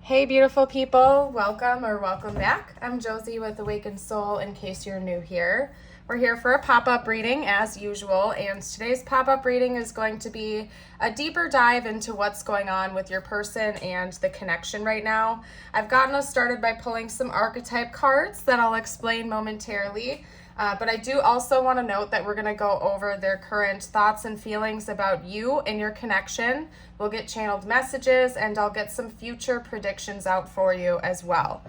Hey beautiful people, welcome or welcome back. I'm Josie with Awakened Soul in case you're new here. We're here for a pop-up reading as usual, and today's pop-up reading is going to be a deeper dive into what's going on with your person and the connection right now. I've gotten us started by pulling some archetype cards that I'll explain momentarily. But I do also want to note that we're going to go over their current thoughts and feelings about you and your connection. We'll get channeled messages and I'll get some future predictions out for you as well.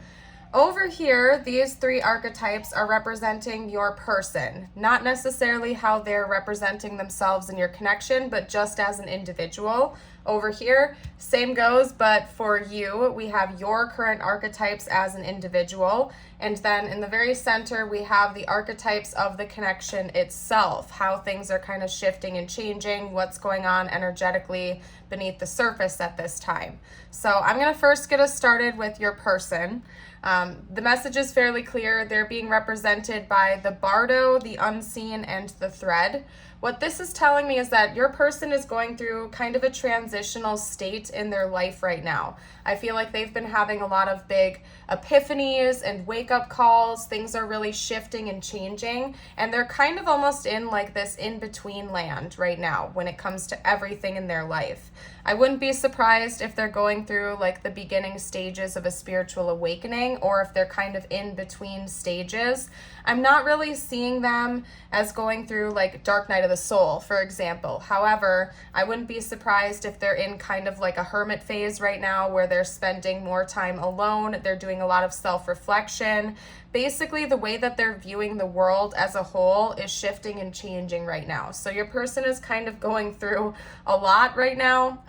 Over here, these three archetypes are representing your person, not necessarily how they're representing themselves in your connection, but just as an individual. Over here, same goes, but for you, we have your current archetypes as an individual. And then in the very center, we have the archetypes of the connection itself, how things are kind of shifting and changing, what's going on energetically beneath the surface at this time. So I'm going to first get us started with your person. The message is fairly clear. They're being represented by the bardo, the unseen, and the thread. What this is telling me is that your person is going through kind of a transitional state in their life right now. I feel like they've been having a lot of big epiphanies and wake-up calls. Things are really shifting and changing, and they're kind of almost in like this in-between land right now when it comes to everything in their life. I wouldn't be surprised if they're going through like the beginning stages of a spiritual awakening, or if they're kind of in between stages. I'm not really seeing them as going through like dark night of the soul, for example. However, I wouldn't be surprised if they're in kind of like a hermit phase right now where they're spending more time alone. They're doing a lot of self-reflection. Basically, the way that they're viewing the world as a whole is shifting and changing right now. So your person is kind of going through a lot right now.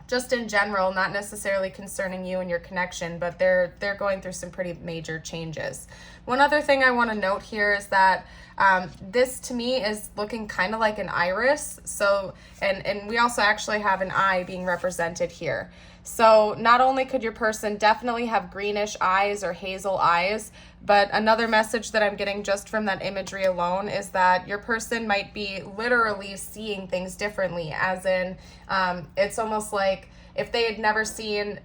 Just in general, not necessarily concerning you and your connection, but they're going through some pretty major changes. One other thing I want to note here is that this to me is looking kind of like an iris. So, and we also actually have an eye being represented here. So not only could your person definitely have greenish eyes or hazel eyes, but another message that I'm getting just from that imagery alone is that your person might be literally seeing things differently, as in it's almost like if they had never seen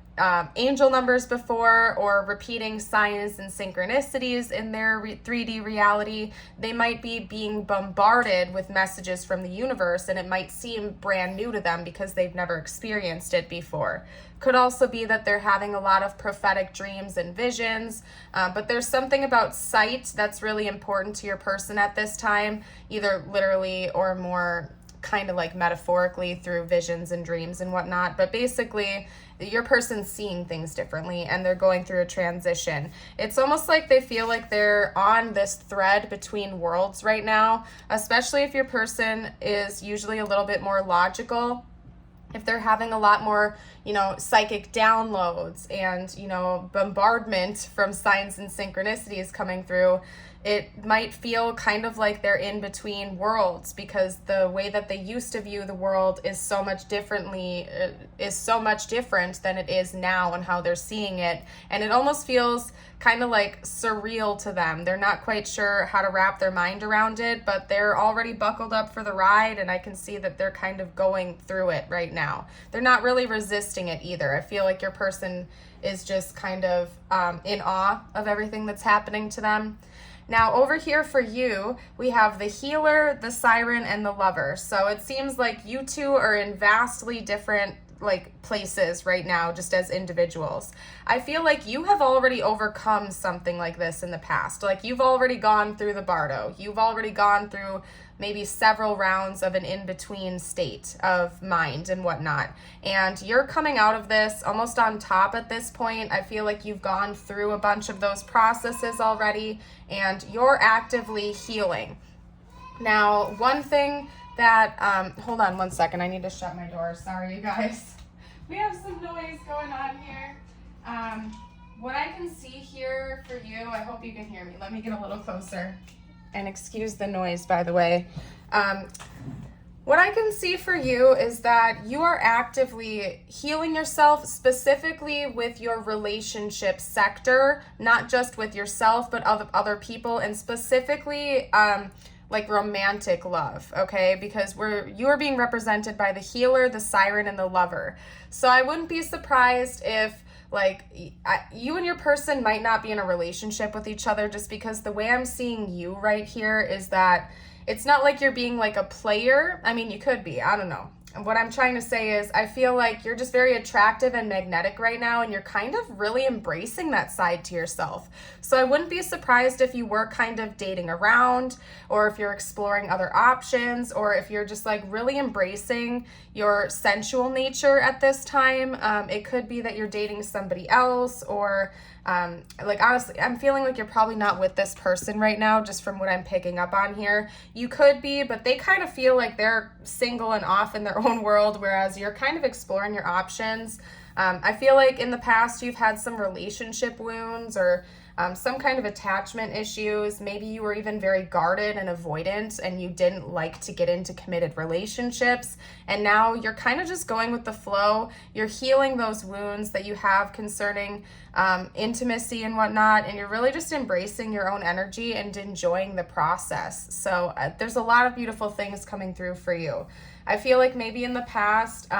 angel numbers before or repeating signs and synchronicities in their 3D reality, they might be being bombarded with messages from the universe, and it might seem brand new to them because they've never experienced it before. Could also be that they're having a lot of prophetic dreams and visions, but there's something about sight that's really important to your person at this time, either literally or more kind of like metaphorically through visions and dreams and whatnot. But basically, your person's seeing things differently and they're going through a transition. It's almost like they feel like they're on this thread between worlds right now, especially if your person is usually a little bit more logical. If they're having a lot more, psychic downloads and, bombardment from signs and synchronicities coming through, it might feel kind of like they're in between worlds, because the way that they used to view the world is so much different than it is now and how they're seeing it. And it almost feels kind of like surreal to them. They're not quite sure how to wrap their mind around it, but they're already buckled up for the ride, and I can see that they're kind of going through it right now. They're not really resisting it either. I feel like your person is just kind of in awe of everything that's happening to them. Now over here for you, we have the healer, the siren, and the lover. So it seems like you two are in vastly different places right now, just as individuals. I feel like you have already overcome something like this in the past. Like you've already gone through the bardo. You've already gone through maybe several rounds of an in-between state of mind and whatnot. And you're coming out of this almost on top at this point. I feel like you've gone through a bunch of those processes already, and you're actively healing. Now, one thing that, hold on one second, I need to shut my door. Sorry, you guys. We have some noise going on here. What I can see here for you, I hope you can hear me. Let me get a little closer. And excuse the noise, by the way. What I can see for you is that you are actively healing yourself, specifically with your relationship sector, not just with yourself, but other people, and specifically like romantic love, okay? Because you are being represented by the healer, the siren, and the lover. So I wouldn't be surprised if like you and your person might not be in a relationship with each other, just because the way I'm seeing you right here is that it's not like you're being like a player. I mean, you could be, I don't know. And what I'm trying to say is I feel like you're just very attractive and magnetic right now, and you're kind of really embracing that side to yourself. So I wouldn't be surprised if you were kind of dating around, or if you're exploring other options, or if you're just like really embracing your sensual nature at this time. It could be that you're dating somebody else, or like honestly, I'm feeling like you're probably not with this person right now, just from what I'm picking up on here. You could be, but they kind of feel like they're single and off in their own world, whereas you're kind of exploring your options. I feel like in the past you've had some relationship wounds, or some kind of attachment issues. Maybe you were even very guarded and avoidant, and you didn't like to get into committed relationships. And now you're kind of just going with the flow. You're healing those wounds that you have concerning intimacy and whatnot. And you're really just embracing your own energy and enjoying the process. So there's a lot of beautiful things coming through for you. I feel like maybe in the past,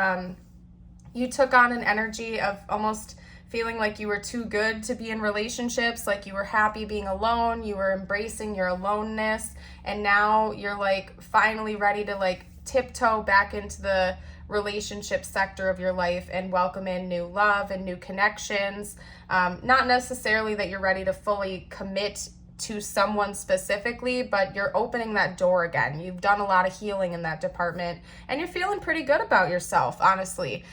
you took on an energy of almost feeling like you were too good to be in relationships, like you were happy being alone, you were embracing your aloneness, and now you're like finally ready to like tiptoe back into the relationship sector of your life and welcome in new love and new connections. Not necessarily that you're ready to fully commit to someone specifically, but you're opening that door again. You've done a lot of healing in that department, and you're feeling pretty good about yourself, honestly.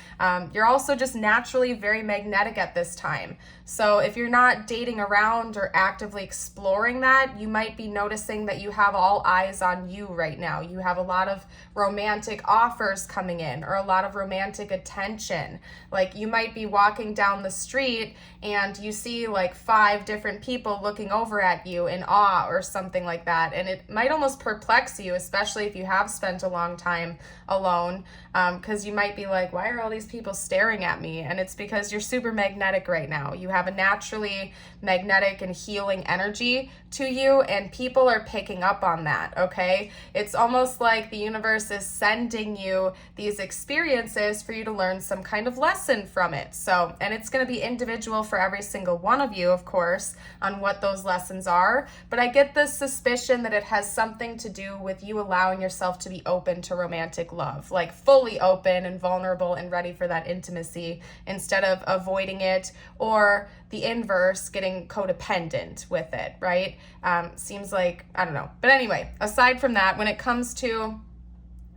You're also just naturally very magnetic at this time. So if you're not dating around or actively exploring that, you might be noticing that you have all eyes on you right now. You have a lot of romantic offers coming in, or a lot of romantic attention. Like you might be walking down the street and you see like 5 different people looking over at you in awe or something like that. And it might almost perplex you, especially if you have spent a long time alone, because you might be like, why are all these people staring at me? And it's because you're super magnetic right now. You have a naturally magnetic and healing energy to you, and people are picking up on that, okay? It's almost like the universe is sending you these experiences for you to learn some kind of lesson from it. So, and it's going to be individual for every single one of you, of course, on what those lessons are. But I get this suspicion that it has something to do with you allowing yourself to be open to romantic love, like fully open and vulnerable and ready for that intimacy, instead of avoiding it, or the inverse, getting codependent with it, right? Seems like, I don't know. But anyway, aside from that, when it comes to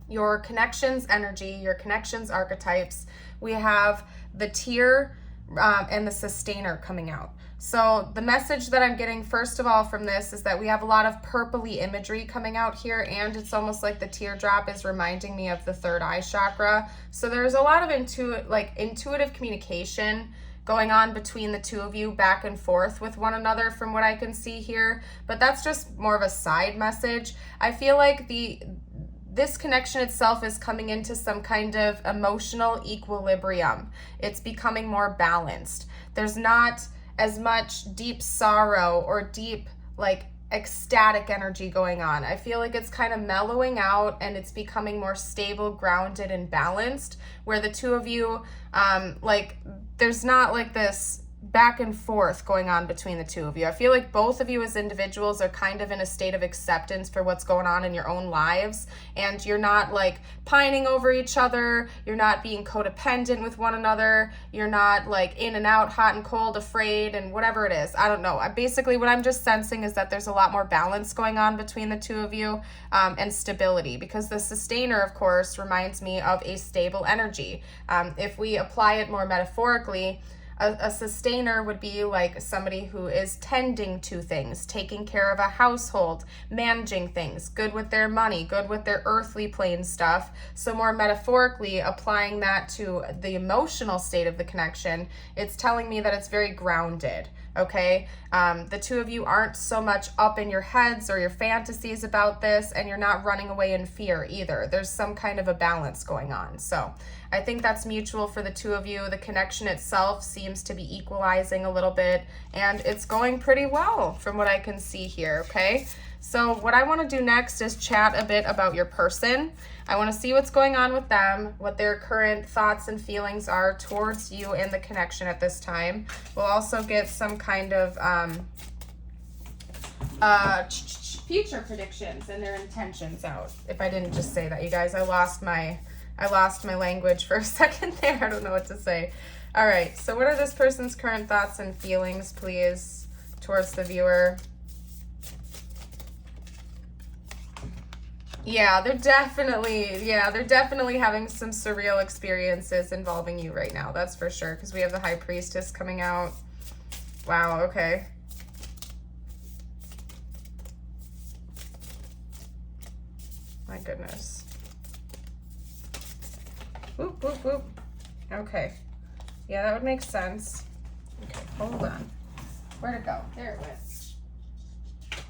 your connections energy, your connections archetypes, we have the tier and the sustainer coming out. So the message that I'm getting first of all from this is that we have a lot of purpley imagery coming out here, and it's almost like the teardrop is reminding me of the third eye chakra. So there's a lot of intuitive communication going on between the two of you, back and forth with one another from what I can see here, but that's just more of a side message. I feel like this connection itself is coming into some kind of emotional equilibrium. It's becoming more balanced. There's not as much deep sorrow or deep like ecstatic energy going on. I feel like it's kind of mellowing out, and it's becoming more stable, grounded, and balanced, where the two of you, there's not like this back and forth going on between the two of you. I feel like both of you as individuals are kind of in a state of acceptance for what's going on in your own lives, and you're not like pining over each other, you're not being codependent with one another, you're not like in and out, hot and cold, afraid, and whatever it is. I don't know. Basically what I'm just sensing is that there's a lot more balance going on between the two of you, and stability, because the sustainer, of course, reminds me of a stable energy. If we apply it more metaphorically, a sustainer would be like somebody who is tending to things, taking care of a household, managing things, good with their money, good with their earthly plane stuff. So more metaphorically, applying that to the emotional state of the connection, it's telling me that it's very grounded. Okay, the two of you aren't so much up in your heads or your fantasies about this, and you're not running away in fear either. There's some kind of a balance going on. So I think that's mutual for the two of you. The connection itself seems to be equalizing a little bit, and it's going pretty well from what I can see here, okay? So what I want to do next is chat a bit about your person. I want to see what's going on with them, what their current thoughts and feelings are towards you and the connection at this time. We'll also get some kind of future predictions and their intentions out. If I didn't just say that, you guys, I lost my language for a second there. I don't know what to say. All right, so what are this person's current thoughts and feelings, please, towards the viewer? Yeah, they're definitely having some surreal experiences involving you right now. That's for sure, because we have the High Priestess coming out. Wow, okay. My goodness. Whoop, whoop, whoop. Okay. Yeah, that would make sense. Okay, hold on. Where'd it go? There it went.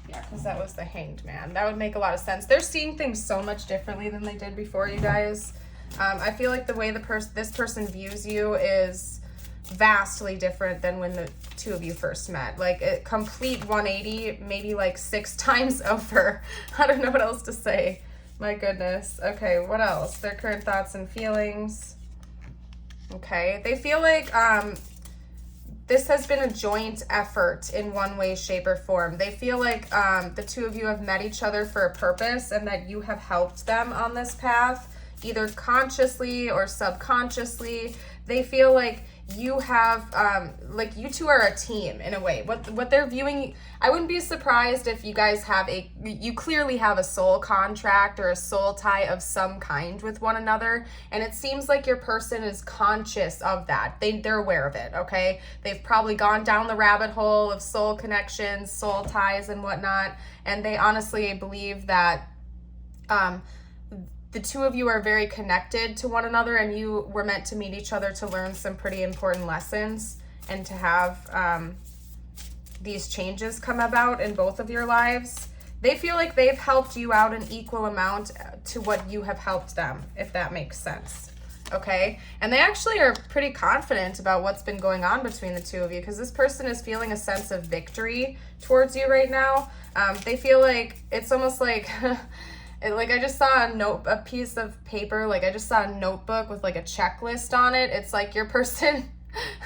Yeah, because that was the Hanged Man. That would make a lot of sense. They're seeing things so much differently than they did before, you guys. I feel like the way this person views you is vastly different than when the two of you first met. Like a complete 180, maybe like 6 times over. I don't know what else to say. My goodness. Okay, what else? Their current thoughts and feelings. Okay, they feel like this has been a joint effort in one way, shape, or form. They feel like the two of you have met each other for a purpose and that you have helped them on this path, either consciously or subconsciously. They feel like you have, like you two are a team in a way. What they're viewing, I wouldn't be surprised if you guys have you clearly have a soul contract or a soul tie of some kind with one another. And it seems like your person is conscious of that. They're aware of it, okay? They've probably gone down the rabbit hole of soul connections, soul ties and whatnot. And they honestly believe that, the two of you are very connected to one another and you were meant to meet each other to learn some pretty important lessons and to have these changes come about in both of your lives. They feel like they've helped you out an equal amount to what you have helped them, if that makes sense. Okay? And they actually are pretty confident about what's been going on between the two of you because this person is feeling a sense of victory towards you right now. They feel like it's almost like... Like I just saw a piece of paper, like I just saw a notebook with like a checklist on it. It's like your person,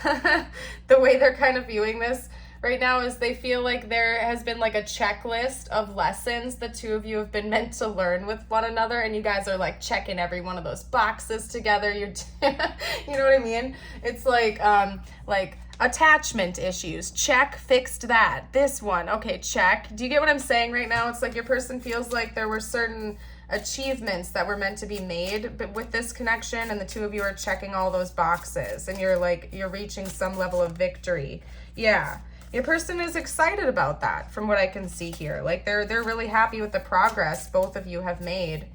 the way they're kind of viewing this right now is they feel like there has been like a checklist of lessons the two of you have been meant to learn with one another. And you guys are like checking every one of those boxes together. You know what I mean? It's like attachment issues, check, fixed that. This one, okay, check. Do you get what I'm saying right now? It's like your person feels like there were certain achievements that were meant to be made but with this connection and the two of you are checking all those boxes and you're reaching some level of victory. Yeah. Your person is excited about that from what I can see here. Like they're really happy with the progress both of you have made.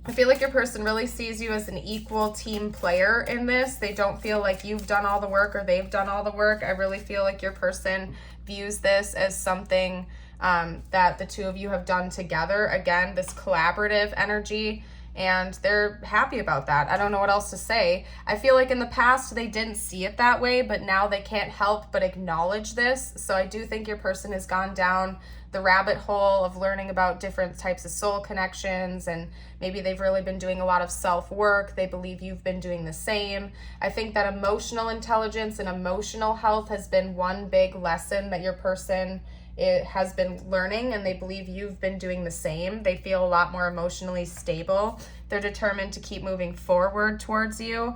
I feel like your person really sees you as an equal team player in this. They don't feel like you've done all the work or they've done all the work. I really feel like your person views this as something that the two of you have done together. Again, this collaborative energy, and they're happy about that. I don't know what else to say. I feel like in the past they didn't see it that way, but now they can't help but acknowledge this. So I do think your person has gone down the rabbit hole of learning about different types of soul connections, and maybe they've really been doing a lot of self-work. They believe you've been doing the same. I think that emotional intelligence and emotional health has been one big lesson that your person has been learning, and they believe you've been doing the same. They feel a lot more emotionally stable. They're determined to keep moving forward towards you.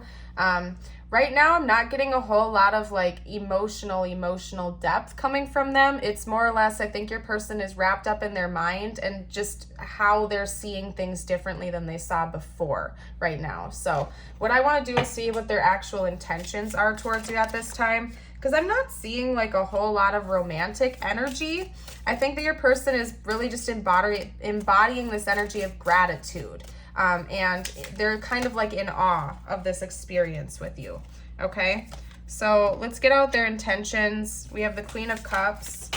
Right now, I'm not getting a whole lot of like emotional depth coming from them. It's more or less, I think your person is wrapped up in their mind and just how they're seeing things differently than they saw before right now. So what I want to do is see what their actual intentions are towards you at this time, because I'm not seeing like a whole lot of romantic energy. I think that your person is really just embodying this energy of gratitude. And they're kind of like in awe of this experience with you. Okay, so let's get out their intentions. We have the Queen of Cups.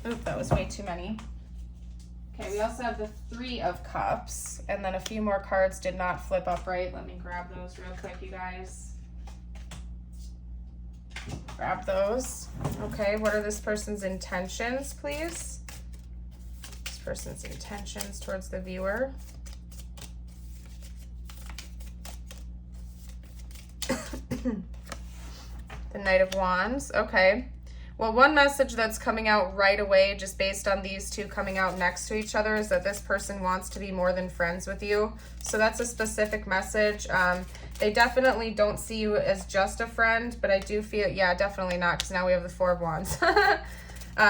Oop, that was way too many. Okay, we also have the Three of Cups, and then a few more cards did not flip upright. Let me grab those real quick, you guys. Grab those. Okay, what are this person's intentions, please? This person's intentions towards the viewer. The Knight of Wands. Okay. Well, one message that's coming out right away, just based on these two coming out next to each other, is that this person wants to be more than friends with you. So that's a specific message. They definitely don't see you as just a friend, but I do feel, yeah, definitely not, because now we have the Four of Wands.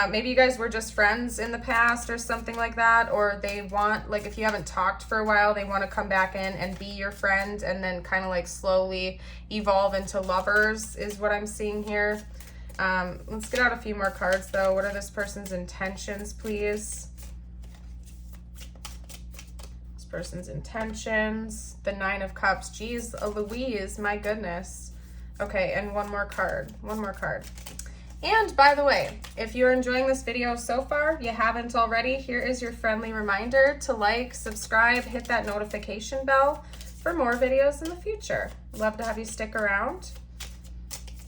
Maybe you guys were just friends in the past or something like that, or they want, like, if you haven't talked for a while, they want to come back in and be your friend and then kind of like slowly evolve into lovers is what I'm seeing here. Let's get out a few more cards though. What are this person's intentions, please? This person's intentions. The Nine of Cups. Geez, Louise, my goodness. Okay, and one more card. One more card. And by the way, if you're enjoying this video so far, you haven't already, here is your friendly reminder to like, subscribe, hit that notification bell for more videos in the future. Love to have you stick around.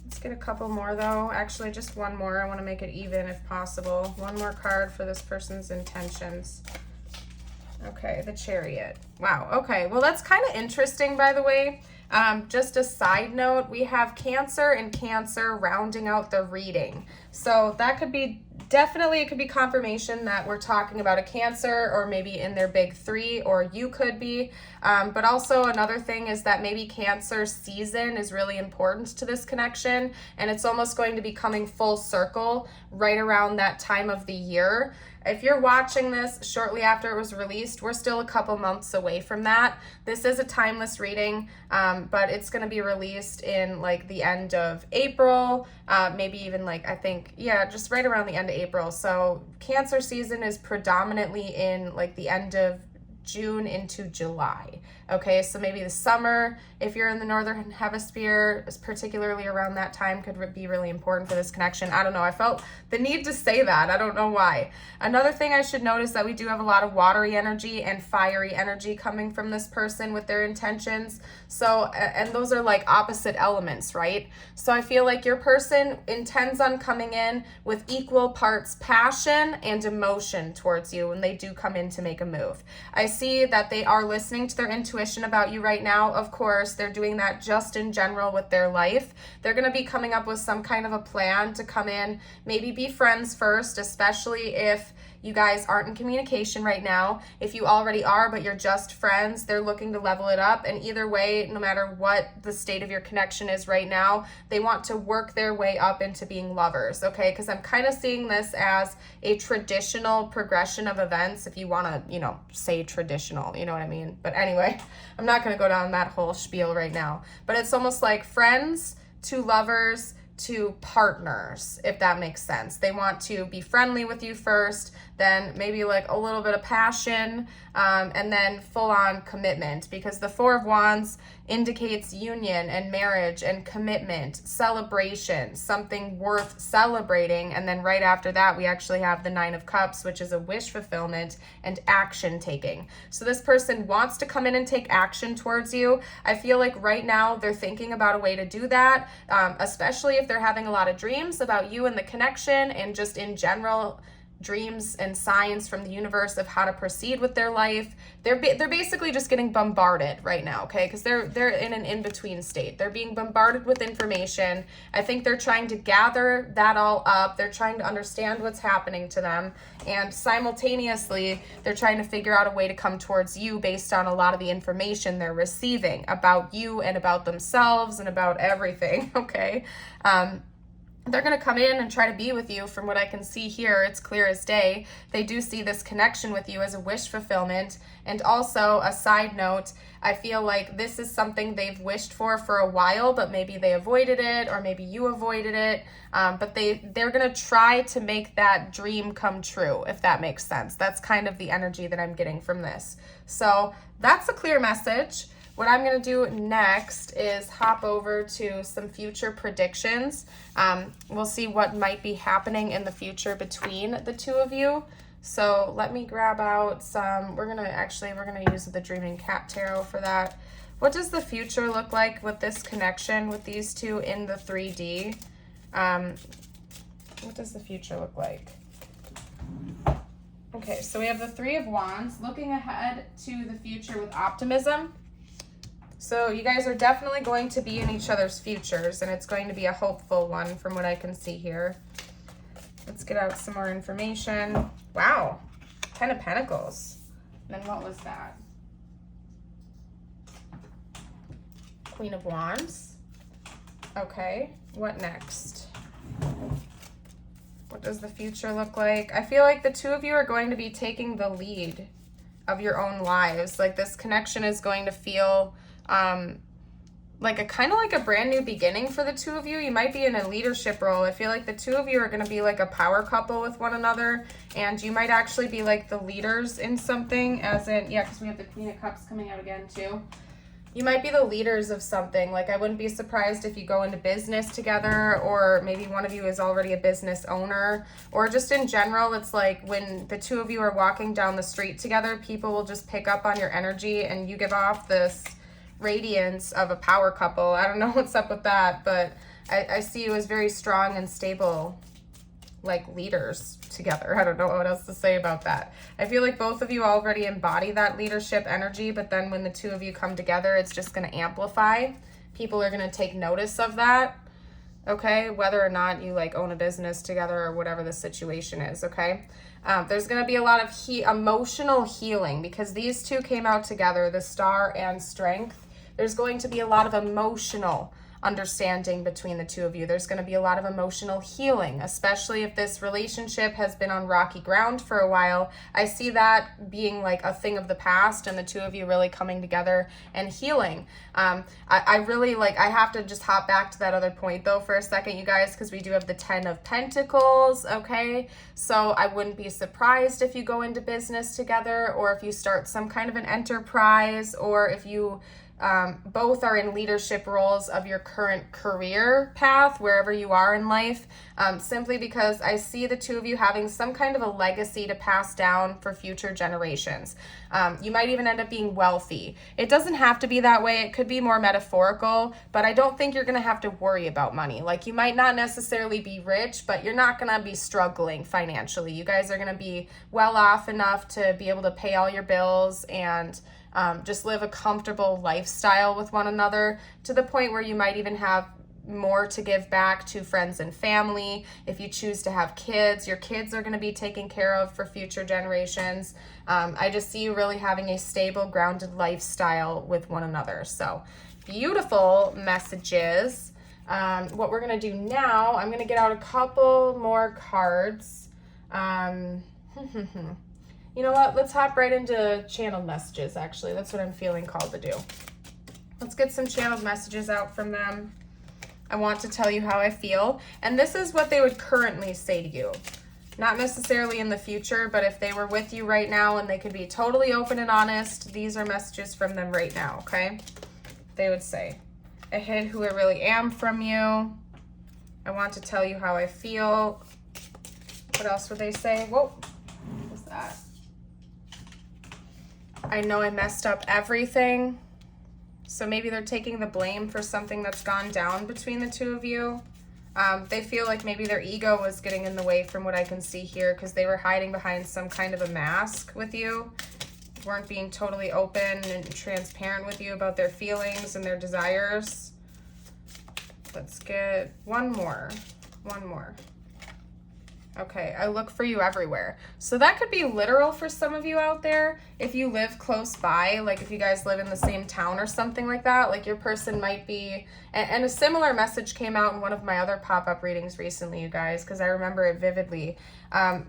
Let's get a couple more though. Actually, just one more. I want to make it even if possible. One more card for this person's intentions. Okay, the Chariot. Wow, okay. Well, that's kind of interesting, by the way. Just a side note, we have Cancer and Cancer rounding out the reading. So that could be, definitely it could be confirmation that we're talking about a Cancer, or maybe in their big three, or you could be. But also another thing is that maybe Cancer season is really important to this connection, and it's almost going to be coming full circle right around that time of the year. If you're watching this shortly after it was released, we're still a couple months away from that. This is a timeless reading, but it's going to be released in like the end of April, maybe even like, I think, yeah, just right around the end of April. So Cancer season is predominantly in like the end of June into July. Okay, so maybe the summer, if you're in the Northern Hemisphere, particularly around that time, could be really important for this connection. I don't know. I felt the need to say that. I don't know why. Another thing I should note is that we do have a lot of watery energy and fiery energy coming from this person with their intentions. So, and those are like opposite elements, right? So I feel like your person intends on coming in with equal parts passion and emotion towards you when they do come in to make a move. I see that they are listening to their intuition about you right now. Of course, they're doing that just in general with their life. They're going to be coming up with some kind of a plan to come in, maybe be friends first, especially if you guys aren't in communication right now. If you already are, but you're just friends, they're looking to level it up. And either way, no matter what the state of your connection is right now, they want to work their way up into being lovers, okay? Because I'm kind of seeing this as a traditional progression of events, if you want to, you know, say traditional, you know what I mean? But anyway, I'm not going to go down that whole spiel right now. But it's almost like friends to lovers to partners, if that makes sense. They want to be friendly with you first, then maybe like a little bit of passion, and then full-on commitment, because the Four of Wands indicates union and marriage and commitment, celebration, something worth celebrating. And then right after that, we actually have the Nine of Cups, which is a wish fulfillment and action taking. So this person wants to come in and take action towards you. I feel like right now they're thinking about a way to do that, especially if they're having a lot of dreams about you and the connection, and just in general dreams and signs from the universe of how to proceed with their life. They're basically just getting bombarded right now, okay? Because they're in an in-between state. They're being bombarded with information. I think they're trying to gather that all up. They're trying to understand what's happening to them, and simultaneously they're trying to figure out a way to come towards you based on a lot of the information they're receiving about you and about themselves and about everything, okay? They're going to come in and try to be with you. From what I can see here, it's clear as day. They do see this connection with you as a wish fulfillment. And also, a side note, I feel like this is something they've wished for a while, but maybe they avoided it, or maybe you avoided it. But they're going to try to make that dream come true, if that makes sense. That's kind of the energy that I'm getting from this. So that's a clear message. What I'm going to do next is hop over to some future predictions. We'll see what might be happening in the future between the two of you. So let me grab out some, we're going to use the Dreaming Cat Tarot for that. What does the future look like with this connection with these two in the 3D? What does the future look like? Okay, so we have the Three of Wands, looking ahead to the future with optimism. So you guys are definitely going to be in each other's futures, and it's going to be a hopeful one from what I can see here. Let's get out some more information. Wow, 10 of Pentacles. And then what was that? Queen of Wands. Okay, what next? What does the future look like? I feel like the two of you are going to be taking the lead of your own lives. Like this connection is going to feel like a kind of like a brand new beginning for the two of you. You might be in a leadership role. I feel like the two of you are going to be like a power couple with one another, and you might actually be like the leaders in something, as in, yeah, because we have the Queen of Cups coming out again too. You might be the leaders of something. Like I wouldn't be surprised if you go into business together, or maybe one of you is already a business owner, or just in general, it's like when the two of you are walking down the street together, people will just pick up on your energy and you give off this radiance of a power couple. I don't know what's up with that, but I see you as very strong and stable, like leaders together. I don't know what else to say about that. I feel like both of you already embody that leadership energy, but then when the two of you come together, it's just going to amplify. People are going to take notice of that, okay? Whether or not you like own a business together or whatever the situation is, okay? There's going to be a lot of emotional healing because these two came out together, the Star and Strength. There's going to be a lot of emotional understanding between the two of you. There's going to be a lot of emotional healing, especially if this relationship has been on rocky ground for a while. I see that being like a thing of the past and the two of you really coming together and healing. I really like, I have to just hop back to that other point though for a second, you guys, because we do have the 10 of Pentacles, okay? So I wouldn't be surprised if you go into business together, or if you start some kind of an enterprise, or if you both are in leadership roles of your current career path, wherever you are in life, simply because I see the two of you having some kind of a legacy to pass down for future generations. You might even end up being wealthy. It doesn't have to be that way. It could be more metaphorical, but I don't think you're going to have to worry about money. Like you might not necessarily be rich, but you're not going to be struggling financially. You guys are going to be well off enough to be able to pay all your bills and just live a comfortable lifestyle with one another, to the point where you might even have more to give back to friends and family. If you choose to have kids, your kids are going to be taken care of for future generations. I just see you really having a stable, grounded lifestyle with one another. So beautiful messages. What we're going to do now, I'm going to get out a couple more cards. You know what? Let's hop right into channeled messages, actually. That's what I'm feeling called to do. Let's get some channeled messages out from them. I want to tell you how I feel. And this is what they would currently say to you. Not necessarily in the future, but if they were with you right now and they could be totally open and honest, these are messages from them right now, okay? They would say, I hid who I really am from you. I want to tell you how I feel. What else would they say? Whoa, what was that? I know I messed up everything. So maybe they're taking the blame for something that's gone down between the two of you. They feel like maybe their ego was getting in the way from what I can see here, because they were hiding behind some kind of a mask with you. Weren't being totally open and transparent with you about their feelings and their desires. Let's get one more. One more. Okay, I look for you everywhere. So that could be literal for some of you out there. If you live close by, like if you guys live in the same town or something like that, like your person might be, and a similar message came out in one of my other pop-up readings recently, you guys, because I remember it vividly.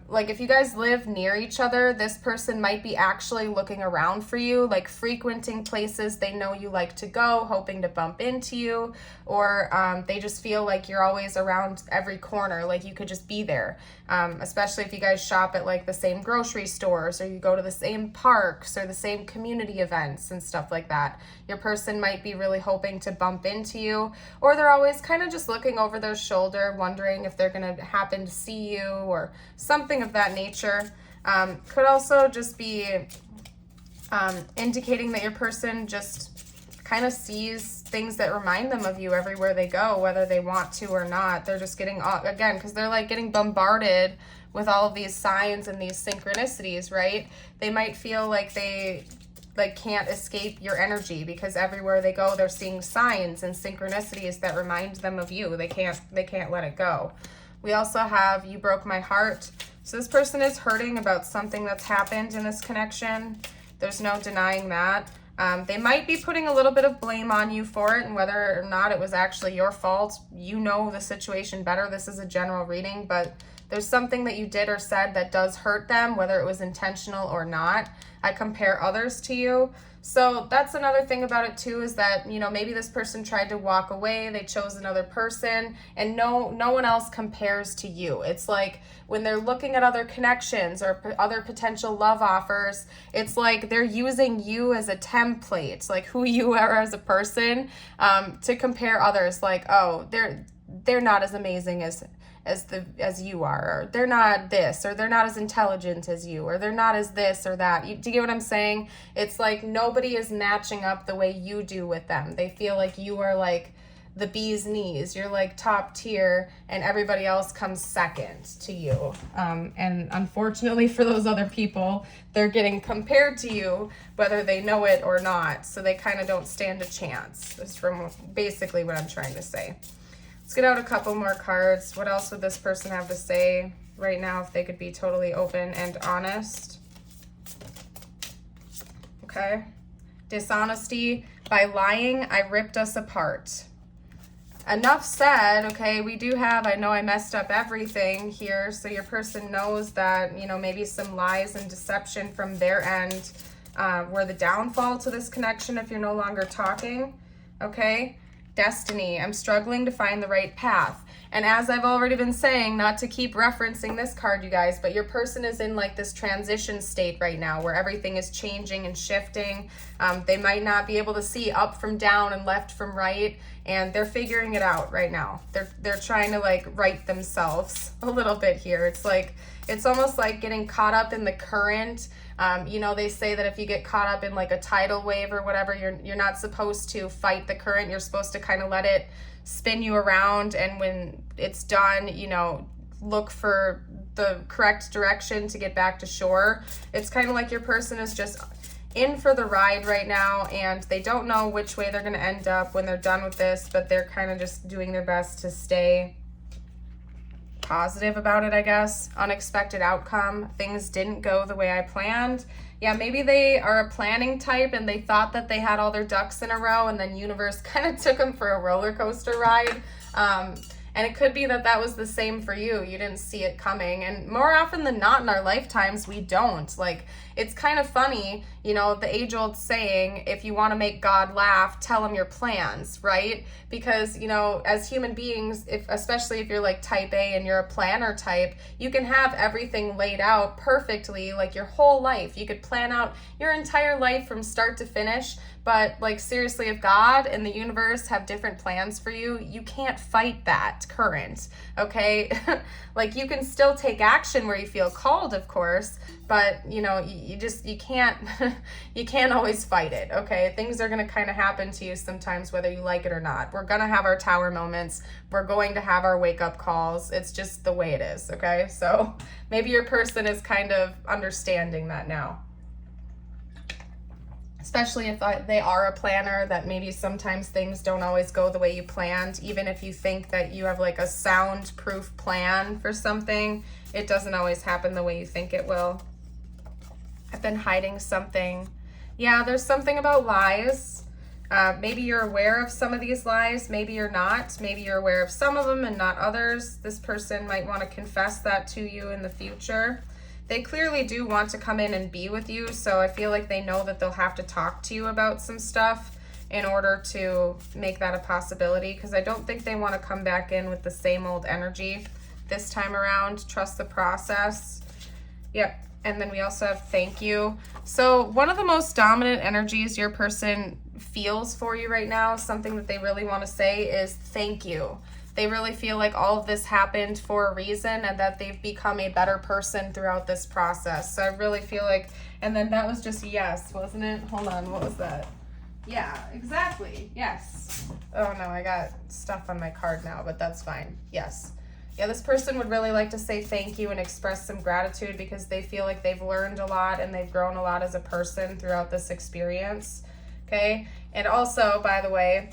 Like if you guys live near each other, this person might be actually looking around for you, like frequenting places they know you like to go, hoping to bump into you, or they just feel like you're always around every corner, like you could just be there. Especially if you guys shop at like the same grocery stores, or you go to the same parks or the same community events and stuff like that. Your person might be really hoping to bump into you, or they're always kind of just looking over their shoulder, wondering if they're going to happen to see you or something of that nature. Could also just be indicating that your person just kind of sees things that remind them of you everywhere they go, whether they want to or not. They're just getting, again, because they're like getting bombarded with all of these signs and these synchronicities, right? They might feel like they like can't escape your energy because everywhere they go, they're seeing signs and synchronicities that remind them of you. They can't let it go. We also have you broke my heart. So this person is hurting about something that's happened in this connection. There's no denying that. They might be putting a little bit of blame on you for it, and whether or not it was actually your fault, you know the situation better. This is a general reading, but there's something that you did or said that does hurt them, whether it was intentional or not. I compare others to you. So that's another thing about it too, is that, you know, maybe this person tried to walk away, they chose another person, and no one else compares to you. It's like when they're looking at other connections or other potential love offers, it's like they're using you as a template, like who you are as a person, to compare others. Like, oh, they're not as amazing as you are, or they're not this, or they're not as intelligent as you, or they're not as this or that. Do you get what I'm saying? It's like nobody is matching up the way you do with them. They feel like you are like the bee's knees. You're like top tier, and everybody else comes second to you. And unfortunately for those other people, they're getting compared to you, whether they know it or not. So they kind of don't stand a chance. That's from basically what I'm trying to say. Let's get out a couple more cards. What else would this person have to say right now if they could be totally open and honest? Okay. Dishonesty. By lying, I ripped us apart. Enough said, okay? We do have, I know I messed up everything here, so your person knows that, you know, maybe some lies and deception from their end were the downfall to this connection if you're no longer talking, okay? Destiny. I'm struggling to find the right path. And as I've already been saying, not to keep referencing this card, you guys, but your person is in like this transition state right now where everything is changing and shifting. They might not be able to see up from down and left from right, and they're figuring it out right now. They're trying to like right themselves a little bit here. It's like, it's almost like getting caught up in the current. You know, they say that if you get caught up in like a tidal wave or whatever, you're not supposed to fight the current. You're supposed to kind of let it spin you around, and when it's done, you know, look for the correct direction to get back to shore. It's kind of like your person is just in for the ride right now, and they don't know which way they're going to end up when they're done with this, but they're kind of just doing their best to stay positive about it, I guess. Unexpected outcome. Things didn't go the way I planned. Yeah, maybe they are a planning type and they thought that they had all their ducks in a row, and then universe kind of took them for a roller coaster ride. And it could be that that was the same for you. You didn't see it coming. And more often than not in our lifetimes, we don't. Like, it's kind of funny, you know, the age-old saying, if you want to make God laugh, tell him your plans, right? Because, you know, as human beings, especially if you're like type A and you're a planner type, you can have everything laid out perfectly, like your whole life. You could plan out your entire life from start to finish. But like, seriously, if God and the universe have different plans for you, you can't fight that current, okay? Like, you can still take action where you feel called, of course, but you know, you can't, you can't always fight it, okay? Things are gonna kind of happen to you sometimes, whether you like it or not. We're gonna have our tower moments. We're going to have our wake up calls. It's just the way it is, okay? So maybe your person is kind of understanding that now. Especially if they are a planner, that maybe sometimes things don't always go the way you planned. Even if you think that you have like a soundproof plan for something, it doesn't always happen the way you think it will. I've been hiding something. Yeah, there's something about lies. Maybe you're aware of some of these lies, maybe you're not. Maybe you're aware of some of them and not others. This person might want to confess that to you in the future. They clearly do want to come in and be with you, so I feel like they know that they'll have to talk to you about some stuff in order to make that a possibility, because I don't think they want to come back in with the same old energy this time around. Trust the process. Yep. And then we also have thank you. So one of the most dominant energies your person feels for you right now, something that they really want to say, is thank you. They really feel like all of this happened for a reason, and that they've become a better person throughout this process. So I really feel like, and then that was just yes, wasn't it? Hold on, what was that? Yeah, exactly. Yes. Oh no, I got stuff on my card now, but that's fine. Yes. Yeah, this person would really like to say thank you and express some gratitude because they feel like they've learned a lot and they've grown a lot as a person throughout this experience. Okay. And also, by the way,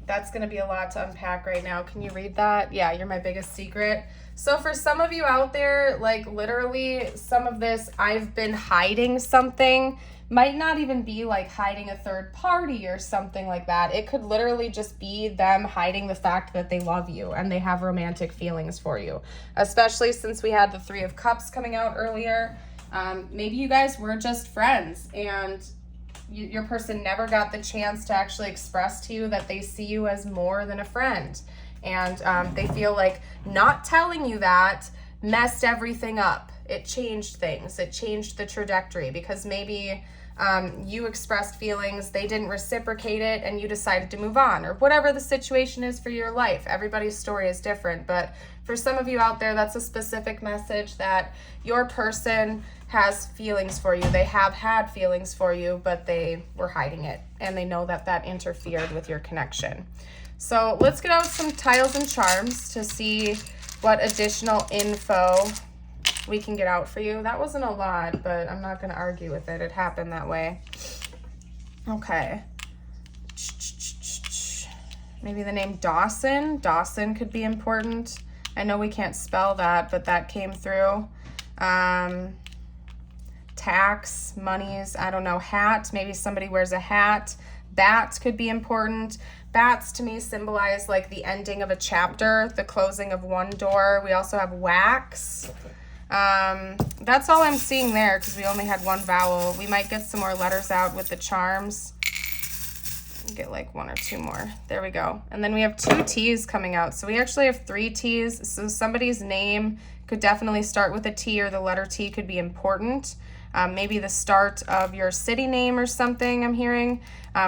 that's going to be a lot to unpack right now. Can you read that? Yeah, you're my biggest secret. So for some of you out there, like literally some of this, I've been hiding something, might not even be like hiding a third party or something like that. It could literally just be them hiding the fact that they love you and they have romantic feelings for you, especially since we had the Three of Cups coming out earlier. Maybe you guys were just friends and your person never got the chance to actually express to you that they see you as more than a friend. And they feel like not telling you that messed everything up. It changed things. It changed the trajectory because maybe you expressed feelings, they didn't reciprocate it, and you decided to move on, or whatever the situation is for your life. Everybody's story is different, but for some of you out there, that's a specific message that your person has feelings for you. They have had feelings for you, but they were hiding it, and they know that that interfered with your connection. So let's get out some tiles and charms to see what additional info we can get out for you. That wasn't a lot, but I'm not going to argue with it. It happened that way. Okay. Maybe the name Dawson. Dawson could be important. I know we can't spell that, but that came through. Tax, monies, I don't know, hat. Maybe somebody wears a hat. Bats could be important. Bats to me symbolize like the ending of a chapter, the closing of one door. We also have wax. That's all I'm seeing there because we only had one vowel. We might get some more letters out with the charms. Get like one or two more. There we go. And then we have 2 T's coming out. So we actually have 3 T's. So somebody's name could definitely start with a T, or the letter T could be important. Maybe the start of your city name or something I'm hearing.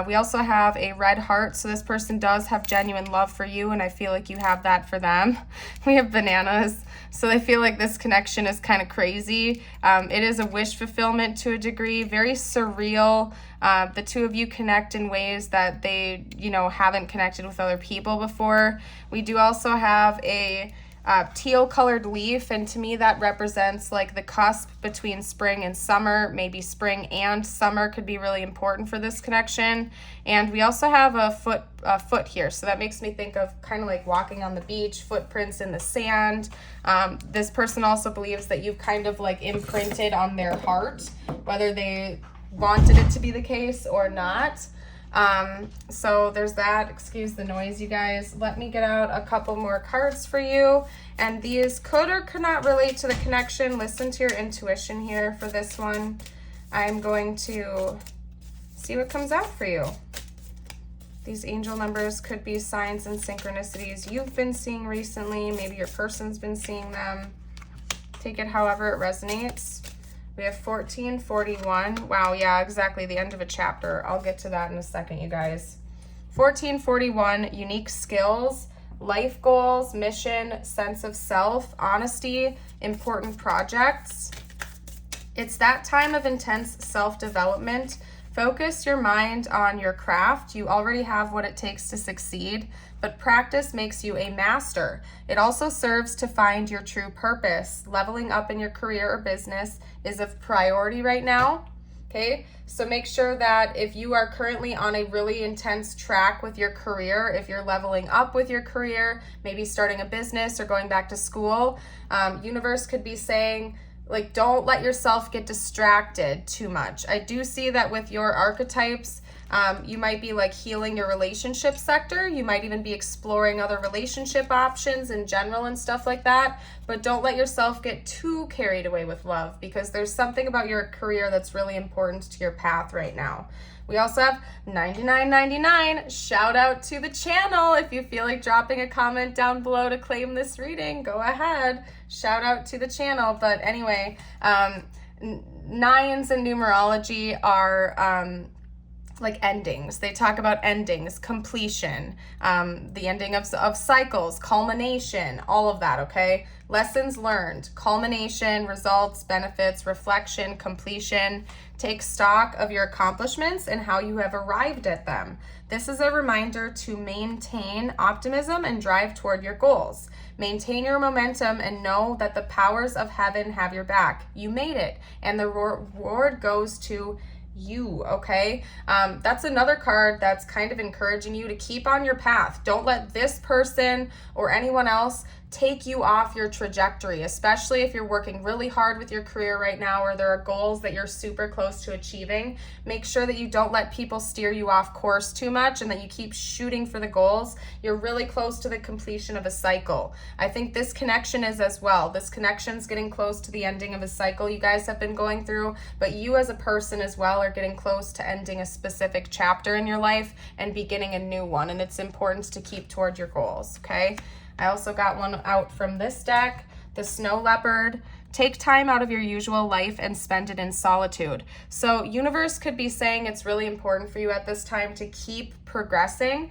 We also have a red heart, so this person does have genuine love for you, and I feel like you have that for them. We have bananas, so I feel like this connection is kind of crazy. It is a wish fulfillment to a degree, very surreal. The two of you connect in ways that they, haven't connected with other people before. We do also have a teal colored leaf, and to me that represents like the cusp between spring and summer. Maybe spring and summer could be really important for this connection. And we also have a foot here, so that makes me think of kind of like walking on the beach, footprints in the sand. This person also believes that you've kind of like imprinted on their heart, whether they wanted it to be the case or not. So there's that. Excuse the noise, you guys. Let me get out a couple more cards for you. And these could or could not relate to the connection. Listen to your intuition here for this one. I'm going to see what comes out for you. These angel numbers could be signs and synchronicities you've been seeing recently. Maybe your person's been seeing them. Take it however it resonates. We have 1441. Wow, yeah, exactly. The end of a chapter. I'll get to that in a second, you guys. 1441, unique skills, life goals, mission, sense of self, honesty, important projects. It's that time of intense self-development. Focus your mind on your craft. You already have what it takes to succeed, but practice makes you a master. It also serves to find your true purpose. Leveling up in your career or business is of priority right now. Okay, so make sure that if you are currently on a really intense track with your career, if you're leveling up with your career, maybe starting a business or going back to school, universe could be saying, like, don't let yourself get distracted too much. I do see that with your archetypes, you might be like healing your relationship sector. You might even be exploring other relationship options in general and stuff like that. But don't let yourself get too carried away with love, because there's something about your career that's really important to your path right now. We also have 99.99. Shout out to the channel. If you feel like dropping a comment down below to claim this reading, go ahead. Shout out to the channel. But anyway, nines in numerology are like endings. They talk about endings, completion, the ending of cycles, culmination, all of that, okay? Lessons learned, culmination, results, benefits, reflection, completion. Take stock of your accomplishments and how you have arrived at them. This is a reminder to maintain optimism and drive toward your goals. Maintain your momentum and know that the powers of heaven have your back. You made it, and the reward goes to you, okay? That's another card that's kind of encouraging you to keep on your path. Don't let this person or anyone else take you off your trajectory, especially if you're working really hard with your career right now or there are goals that you're super close to achieving. Make sure that you don't let people steer you off course too much and that you keep shooting for the goals. You're really close to the completion of a cycle. I think this connection is as well. This connection's getting close to the ending of a cycle you guys have been going through, but you as a person as well are getting close to ending a specific chapter in your life and beginning a new one, and it's important to keep toward your goals, okay? I also got one out from this deck, the Snow Leopard. Take time out of your usual life and spend it in solitude. So universe could be saying it's really important for you at this time to keep progressing.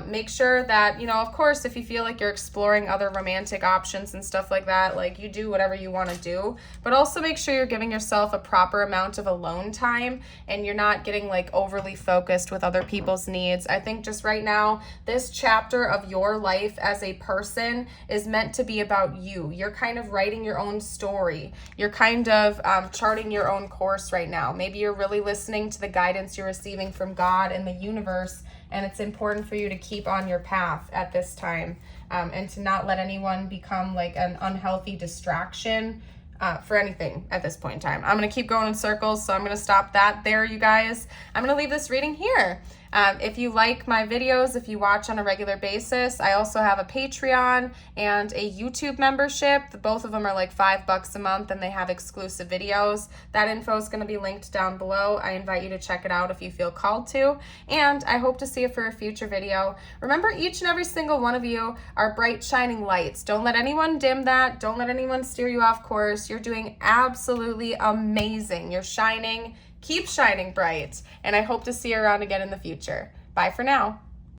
Make sure that, of course, if you feel like you're exploring other romantic options and stuff like that, like you do whatever you want to do, but also make sure you're giving yourself a proper amount of alone time and you're not getting like overly focused with other people's needs. I think just right now, this chapter of your life as a person is meant to be about you. You're kind of writing your own story. You're kind of charting your own course right now. Maybe you're really listening to the guidance you're receiving from God and the universe, and it's important for you to keep on your path at this time, and to not let anyone become like an unhealthy distraction for anything at this point in time. I'm going to keep going in circles, so I'm going to stop that there, you guys. I'm going to leave this reading here. If you like my videos, if you watch on a regular basis, I also have a Patreon and a YouTube membership. Both of them are like $5 a month and they have exclusive videos. That info is going to be linked down below. I invite you to check it out if you feel called to, and I hope to see you for a future video. Remember, each and every single one of you are bright, shining lights. Don't let anyone dim that. Don't let anyone steer you off course. You're doing absolutely amazing. You're shining. Keep shining bright, and I hope to see you around again in the future. Bye for now.